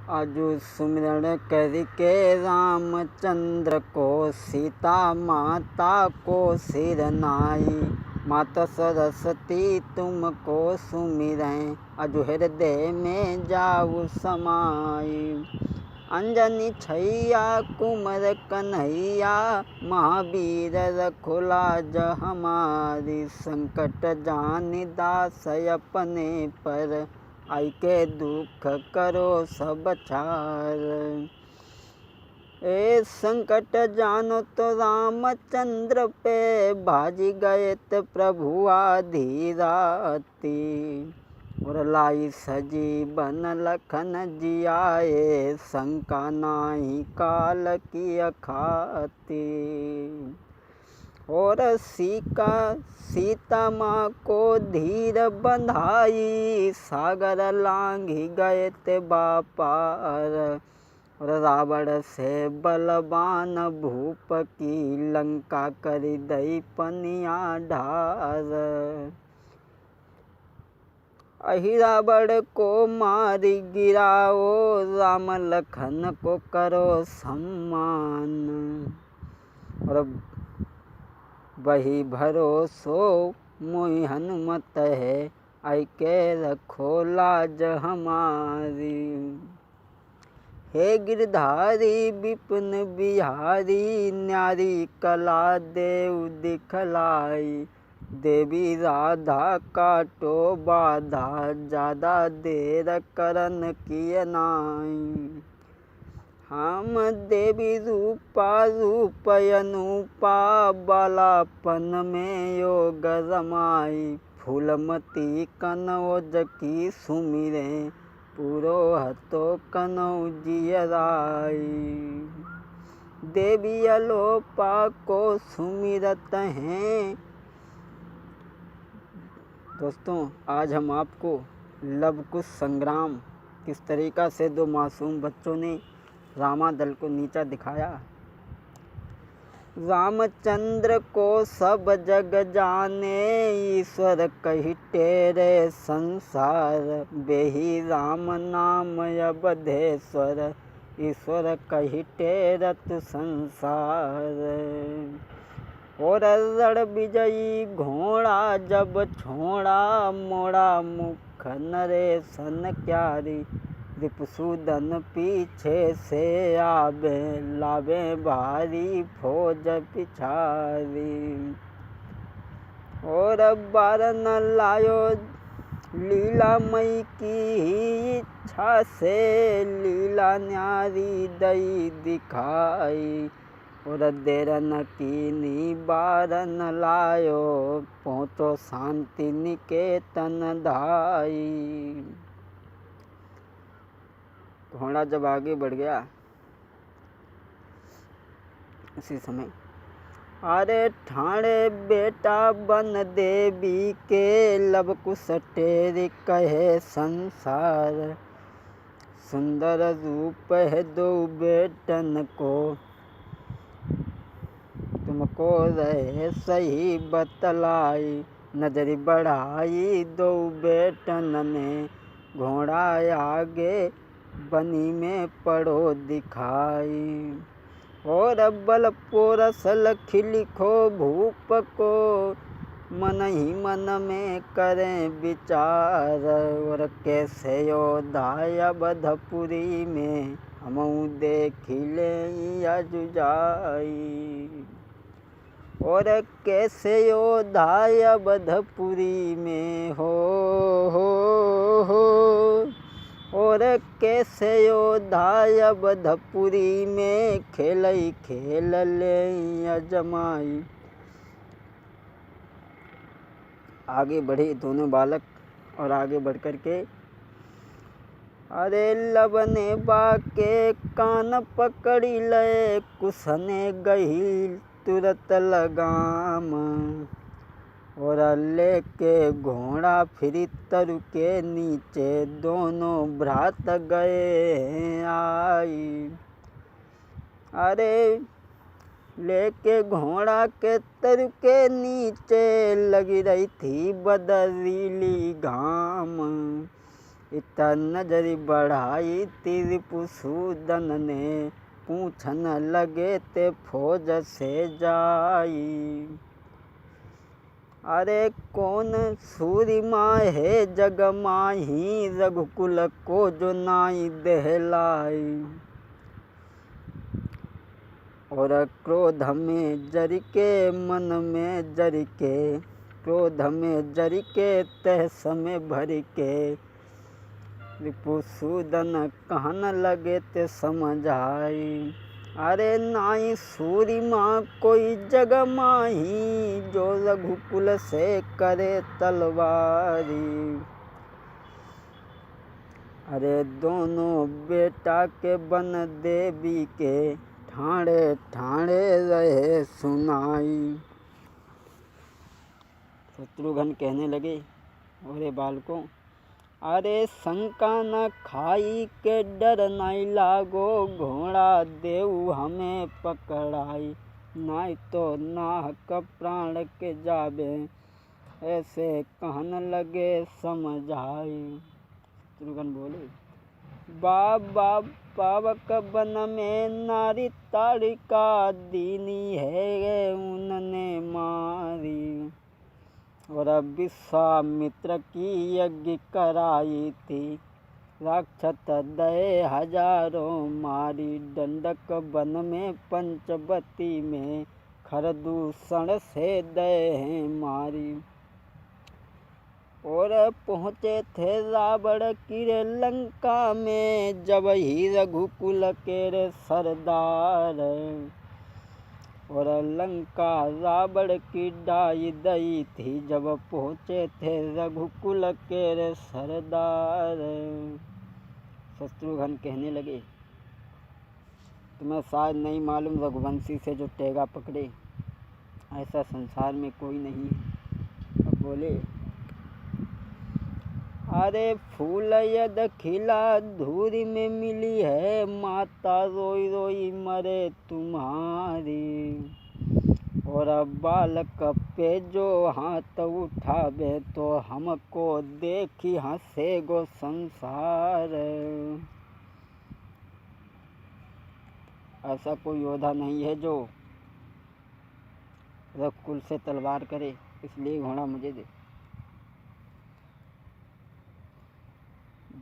आजु सुमिरन करके रामचंद्र को सीता माता को सिर नाई। माता सरस्वती तुमको सुमिरें अजु हृदय में जाऊ समाई। अंजनी छैया कुमर कन्हैया महावीर रखो लाज हमारी। संकट जान दास अपने पर आई के दुख करो सब छार। ए संकट जानो तो रामचंद्र पे भाजी गए तो प्रभु आधी राती। और लाई सजीवन लखन जियाए शंका नाही काल की अखाती। और सीता माँ को धीर बंधाई सागर लांघी गए ते बापार। और रावण से बलवान भूप की लंका करी दई पनिया ढार। अहि रावण को मारी गिराओ राम लखन को करो सम्मान। और वही भरोसो मोहि हनुमत है आई के रखो लाज हमारी। हे गिरधारी विपिन बिहारी न्यारी कला देव दिखलाई। देवी राधा काटो बाधा ज्यादा देर करन किए नाई। हम देवी रूपा रूप अनुपा बालापन में योग रमाई। फूलमती कनौज की सुमिरे पूरो हतो कनौ जियराई। देवी अलोपा को सुमिरत हैं। दोस्तों, आज हम आपको लव कुश संग्राम किस तरीक़ा से दो मासूम बच्चों ने रामादल को नीचा दिखाया। रामचंद्र को सब जग जाने ईश्वर कही तेरे संसार। बेही राम नाम अवधेश्वर ईश्वर कही तेरत संसार। और रण विजयी घोड़ा जब छोड़ा मोड़ा मुख नरेशन क्यारी। रिपुसूदन पीछे से आवे लावे भारी फौज पिछारी। और बारन लायो लीलामयी की इच्छा से लीला न्यारी दई दिखाई। और देर न कीनी बारन लायो पहुँचो शांति निकेतन धाई। घोड़ा जब आगे बढ़ गया उसी समय अरे ठाणे बेटा बन देवी के लब कुश टेरी कहे संसार। सुंदर रूप है दो बेटन को तुमको रहे सही बतलाई। नजरी बढ़ाई दो बेटन ने घोड़ा आगे बनी में पड़ो दिखाई। और बल पोरस लखी लिखो भूप को मन ही मन में करें विचार। और कैसे योद्धा अवधपुरी में हमऊ देखी ले अजुजाई। और कैसे योद्धा अवधपुरी में हो। और कैसे योद्धा अवधपुरी में खेलई खेल ले अजमाई। आगे बढ़े दोनों बालक और आगे बढ़ कर के अरे लबने बाके कान पकड़ी ले कुसने गही तुरत लगाम। और लेके घोड़ा फिर तरु के नीचे दोनों भ्रात गए आई। अरे लेके घोड़ा के तरु के नीचे लगी रही थी बदरीली घाम। इतर नजर बढ़ाई रिपुसूदन ने, पूछन लगे ते फौज से जाई। अरे कौन सूरिमा है जग माही, रघुकुल को जो नाई दहलाई। और क्रोध में जर के मन में जर के, क्रोध में जर के तह समय भर के, रिपुसूदन कहन लगे ते समझाई। अरे नाई सूरिमा कोई जग माही, जो रघुकुल से करे तलवारी। अरे दोनों बेटा के बन देवी के, ठाणे ठाणे रहे सुनाई। शत्रुघ्न कहने लगे, अरे बालकों, अरे शंका न खाई के डर नहीं लागो, घोड़ा देऊ हमें पकड़ाई। नहीं तो नाहक प्राण के जाबे, ऐसे कहन लगे समझाई। शत्रुघ्न बोले, बाबा पावक वन में नारी ताड़िका, दीनी है उनने मारी। और विश्वामित्र की यज्ञ कराई थी, राक्षस दये हजारों मारी। दंडक वन में पंचवती में, खरदूषण से दये हैं मारी। और पहुँचे थे रावण की लंका में, जब ही रघुकुल के रे सरदार। और लंका रावण की डाई दई थी, जब पहुँचे थे रघुकुल के रे सरदार। शत्रुघ्न कहने लगे, तुम्हें शायद नहीं मालूम, रघुवंशी से जो टेगा पकड़े ऐसा संसार में कोई नहीं है। अब बोले, अरे फूल यद खिला धूरी में मिली है, माता रोई रोई मरे तुम्हारी। और बालक पे जो हाथ उठावे, तो हमको देखी हंसे गो संसार। ऐसा कोई योद्धा नहीं है जो रघुकुल से तलवार करे, इसलिए घोड़ा मुझे दे।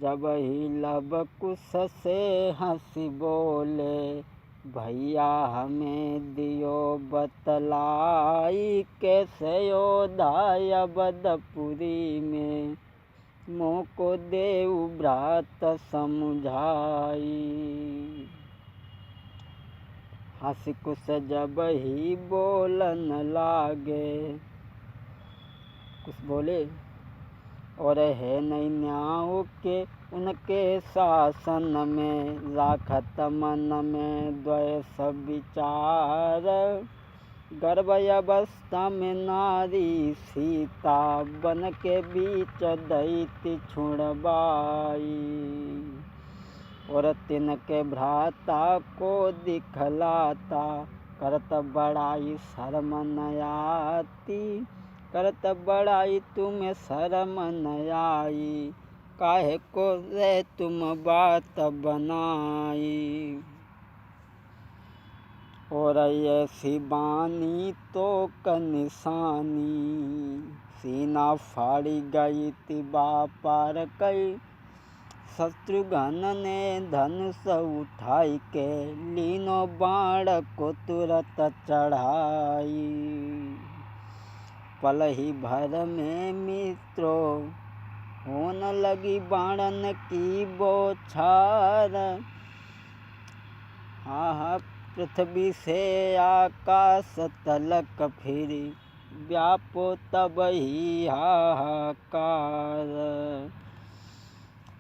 जब ही लब कुश से हंसी बोले, भैया हमें दियो बतलाई, कैसे योद्धा अवधपुरी में, मोह को देऊ भ्रात समझाई। हंसी कुश जब ही बोलन लागे, कुछ बोले, और है नहीं न्याय के उनके शासन में, राखत मन में द्वेष विचार। गर्भ अवस्था में नारी सीता, बन के बीच दैत्य छुड़वाई। और तिनके भ्राता को दिखलाता, करत बड़ाई शर्म न आती। करत बड़ाई तुम्हें शर्म न आई, काहे को रे तुम बात बनाई। और ऐसी बानी तो क निशानी, सीना फाड़ी गई थी बापार कई। शत्रुघ्न ने धनुष उठाई के, लीनो बाण को तुरत चढ़ाई। पल ही भर में मित्रों, होन लगी बाणन की बौछार। हाँ पृथ्वी से आकाश तलक फिरी, व्यापो तब ही हाहाकार।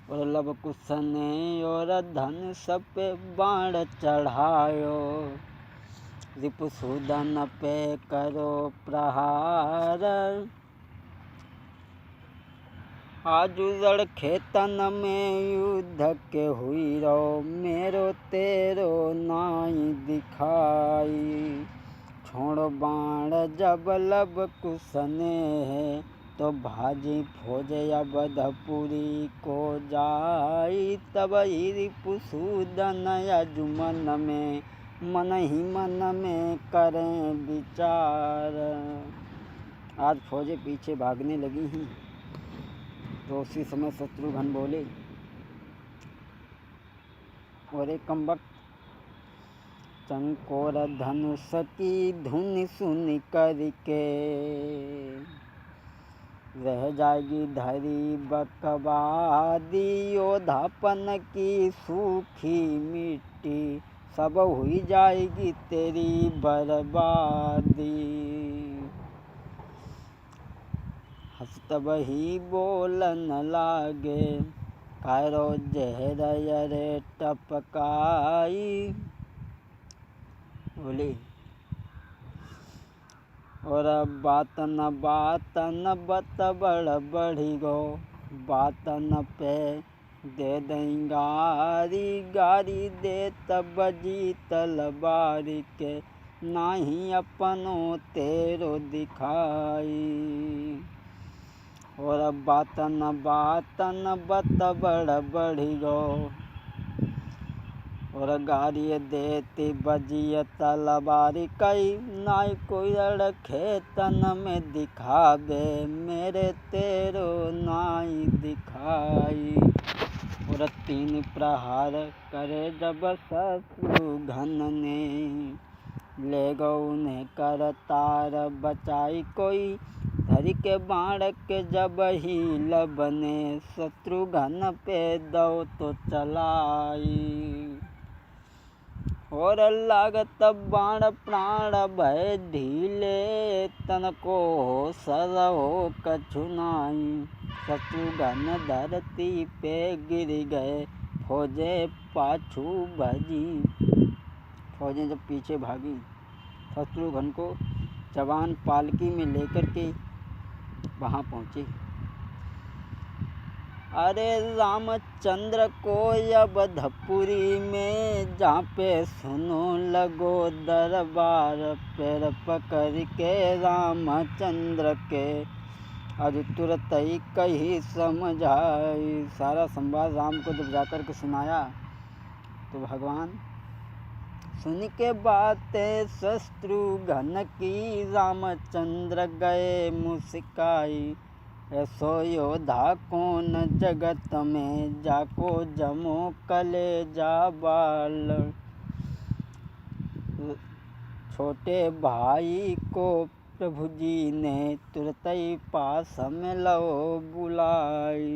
और लव कुश ने और धनुष पे बाण चढ़ायो, रिपुसूदन पे करो प्रहार। आजू रण खेतन में युद्ध के हुई रो, मेरो तेरो नाई दिखाई। छोड़ बाण जब लब कुश ने है, तो भाजी फौज अवधपुरी को जाई। तब ही रिपुसूदन यजुमन में मन ही मन में करें विचार। आज फौजें पीछे भागने लगी हैं, तो उसी समय शत्रुघ्न बोले, और एक कमबख्त, चंकोर धनुष की धुन सुन करके रह जाएगी धरी बकवादी। योधापन की सूखी मिट्टी सब हुई जाएगी तेरी बर्बादी। हंसत वही बोलन लागे, कायरो जहर रे टपकाई। बोले, और बातन बत बड़ बढ़ी गो, बातन पे दे दई गारी दे तब जी तलवारी के नाही अपनो तेरो दिखाई। और बातन बत बड़ बढ़ी गो, और गारी देती बजिय तलवारी कई। नाई कोई रखे तन में दिखावे, मेरे तेरो नाई दिखाई। और 3 प्रहार करे जब शत्रुघ्न ने, ले गो उन्हें कर तार बचाई कोई। धरि के बाण के जब ही लबने, शत्रुघ्न पे दो तो चलाई। और लागत बाण प्राण भय ढीले, तन को सर हो कछु नाई। शत्रुघ्न धरती पे गिर गए, फौजें पाछू भजी। फौजें जब पीछे भागी, शत्रुघ्न को जवान पालकी में लेकर के वहाँ पहुँचे। अरे रामचंद्र को अवधपुरी में, जहाँ पे सुनो लगो दरबार। पैर पकड़ के रामचंद्र के, आज तुरंत ही कही समझाई। सारा संवाद राम को जब जाकर के सुनाया, तो भगवान सुन के बातें शत्रुघ्न की, रामचंद्र गए मुस्काई। ऐसो योद्धा कौन जगत में, जाको जमो कलेजा बाल। छोटे भाई को प्रभु जी ने तुरंत ही पास में लो बुलाई।